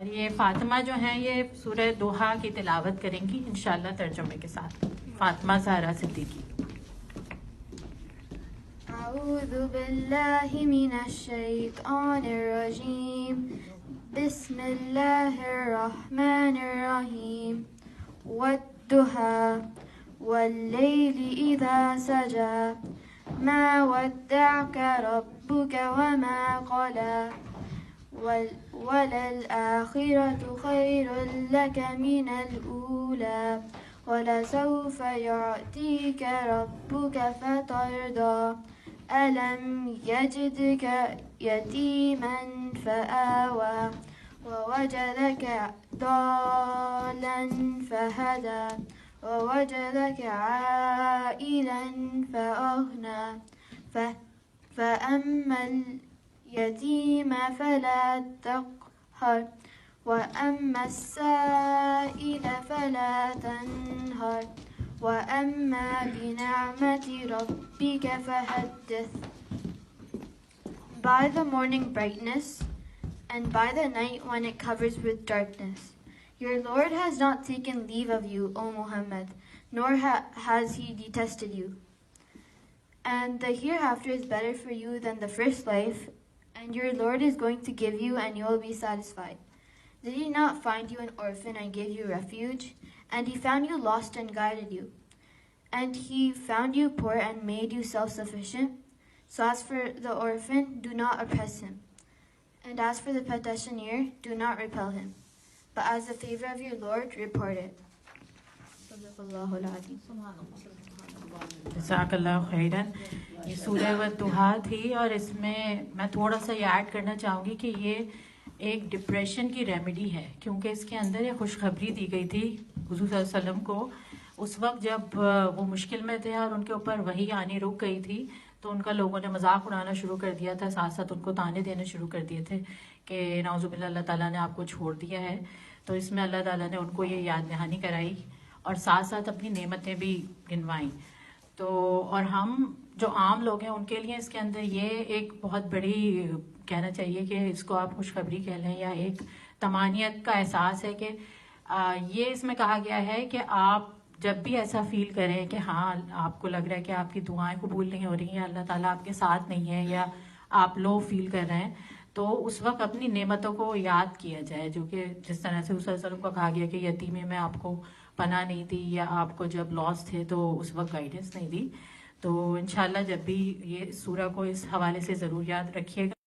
ये फातिमा जो हैं ये सूरह दोहा की तिलावत करेंगी इंशाल्लाह तर्जुमे के साथ। फातिमा ज़हरा सिद्दीकी। अऊज़ु बिल्लाहि मिनश शैतानिर रजीम। बिस्मिल्लाहिर रहमानिर रहीम। वद्दुहा वल्लैलि इज़ा सजा। मा वद्दअका रब्बुका वमा क़ला। वललआखिरतु खैरुल लका मिनल ऊला। वलसौफ युअतीका रब्बुका फतरदा। अलम यजिदका यतीमन फआवा। ववजदका ضालन फहदा। ववजदका आइलन फअगना। फअम्मल यतीम फला तक़हर। वअम्मा अस्साइल फला तनहर। वअम्मा बिनिअमति रब्बिका फहद्दिस। By the morning brightness, and by the night when it covers with darkness, your Lord has not taken leave of you, O Muhammad, nor has he detested you. And the hereafter is better for you than the first life, and your Lord is going to give you, and you will be satisfied. Did he not find you an orphan and give you refuge? And he found you lost and guided you. And he found you poor and made you self-sufficient. So as for the orphan, do not oppress him. And as for the petitioner, do not repel him. But as the favor of your Lord, report it. जज़ाकल्लाहु खैरन। ये सूरह वद्दुहा थी और इसमें मैं थोड़ा सा ये add करना चाहूँगी कि ये एक डिप्रेशन की रेमेडी है, क्योंकि इसके अंदर ये खुशखबरी दी गई थी हुज़ूर सल्लल्लाहु अलैहि वसल्लम को उस वक्त जब वो मुश्किल में थे और उनके ऊपर वही आनी रुक गई थी। तो उनका लोगों ने मजाक उड़ाना शुरू कर दिया था, साथ साथ उनको ताने देने शुरू कर दिए थे कि नाउज़ुबिल्लाह अल्लाह ताला ने आपको छोड़ दिया है। तो इसमें अल्लाह ताला ने उनको ये याद दहानी कराई और साथ साथ अपनी नेमतें भी गिनवाई। तो और हम जो आम लोग हैं उनके लिए इसके अंदर ये एक बहुत बड़ी कहना चाहिए कि इसको आप खुशखबरी कह लें या एक तमानियत का एहसास है कि ये इसमें कहा गया है कि आप जब भी ऐसा फील करें कि हाँ आपको लग रहा है कि आपकी दुआएं कबूल नहीं हो रही हैं, अल्लाह ताला आपके साथ नहीं है या आप लो फील कर रहे हैं, तो उस वक्त अपनी नेमतों को याद किया जाए। जो कि जिस तरह से उस वसल्लम को कहा गया कि यतीमी में आपको पनाह नहीं दी या आपको जब लॉस थे तो उस वक्त गाइडेंस नहीं दी। तो इंशाल्लाह जब भी ये सूरह को इस हवाले से ज़रूर याद रखिएगा।